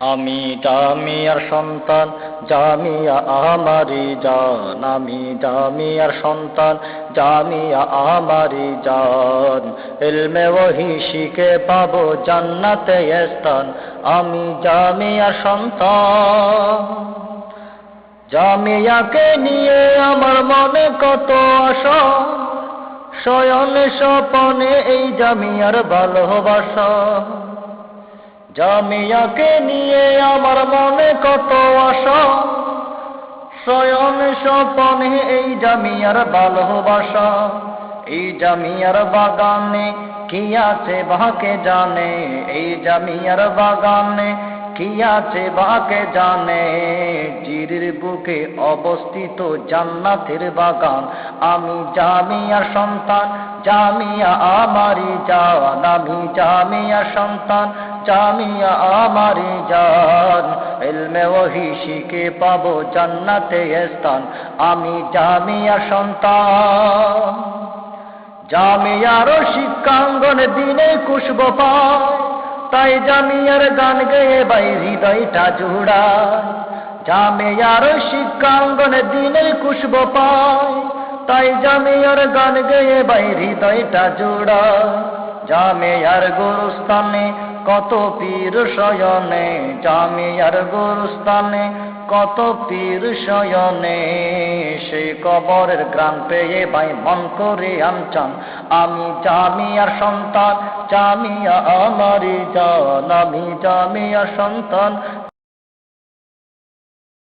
আমি জামিয়ার সন্তান, জামিয়া আমারি জান। আমি জামিয়ার সন্তান, জামিয়া আমারি জান। ইলমে ওহী শিখে পাবো জান্নাতে স্থান। আমি জামিয়ার সন্তান। জামিয়াকে নিয়ে আমার মনে কত আশা, শয়নে স্বপনে এই জামিয়ার ভালোবাসা। জামিয়াকে নিয়ে আমার মনে কত আশা, শয়নে স্বপনে এই জামিয়ার ভালোবাসা। এই জামিয়ার বাগানে কি আছে বাকে জানে, এই জামিয়ার বাগানে কি আছে বাকে জানে। জিরির বুকে অবস্থিত জান্নাতের বাগান। আমি জামিয়ার সন্তান, জামিয়া আমারি জান। আমি জামিয়ার সন্তান, জামিয়া আমারি জান। ইলমে ওহী শিখে পাবো জান্নাতে স্থান। আমি জামিয়ার সন্তান। জামিয়ার শিক্ষাঙ্গনে দিনে খুশব পায়, তাই জামিয়ার গান গেয়ে বাই হৃদয়টা জুড়ায়। জামিয়ার শিক্ষাঙ্গনে দিনে খুশব পায়, তাই জামিয়ার গান গেয়ে বাই হৃদয়টা জুড়ায়। জামিয়ার গুরুস্থানে কত পীর শয়নে, জামিয়ার গুরুস্থানে কত পীর শয়নে। সেই কবরের গ্রাম পেয়ে ভাই মন করে আমচান। আমি জামিয়ার সন্তান, জামিয়া আমারি জান। আমি জামিয়ার সন্তান,